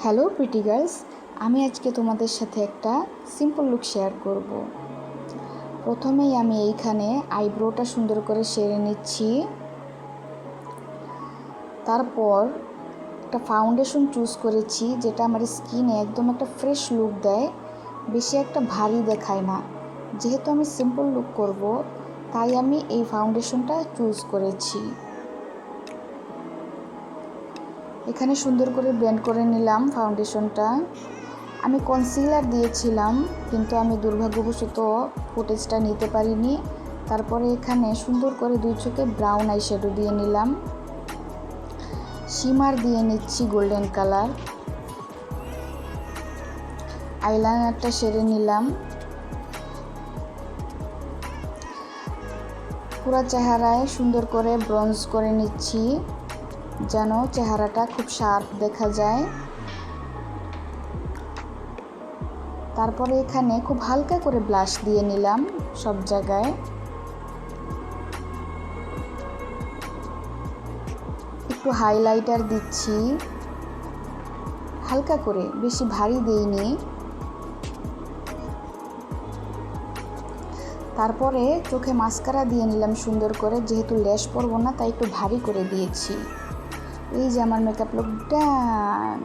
Hello pretty girls, আমি আজকে তোমাদের সাথে একটা সিম্পল লুক শেয়ার করব। প্রথমেই আমি এইখানে আইব্রোটা সুন্দর করে সেরে নিচ্ছি। তারপর একটা ফাউন্ডেশন চুজ করেছি যেটা আমার স্কিনে একদম একটা ফ্রেশ লুক দেয়, বেশি একটা ভারী দেখায় না। যেহেতু আমি সিম্পল লুক করব, তাই আমি এই ফাউন্ডেশনটা চুজ করেছি। এখানে সুন্দর করে ব্লেন্ড করে নিলাম ফাউন্ডেশনটা। আমি কনসিলার দিয়েছিলাম, কিন্তু আমি দুর্ভাগ্যবশত ফুটেজটা নিতে পারিনি। তারপরে এখানে সুন্দর করে দুই চোখে ব্রাউন আই শ্যাডো দিয়ে নিলাম। শিমার দিয়ে নিচ্ছি গোল্ডেন কালার। আইলাইনারটা সেরে নিলাম। পুরো চেহারায় সুন্দর করে ব্রঞ্জ করে নিচ্ছি, যেন চেহারাটা খুব শার্প দেখা যায়। তারপরে এখানে খুব হালকা করে ব্লাশ দিয়ে নিলাম সব জায়গায়। একটু হাইলাইটার দিচ্ছি হালকা করে, বেশি ভারী দেইনি। তারপরে চোখে মাস্কারা দিয়ে নিলাম সুন্দর করে, যেহেতু ল্যাশ পরবো না তাই একটু ভারী করে দিয়েছি। এই যে আমার মেকআপ লুক ডান।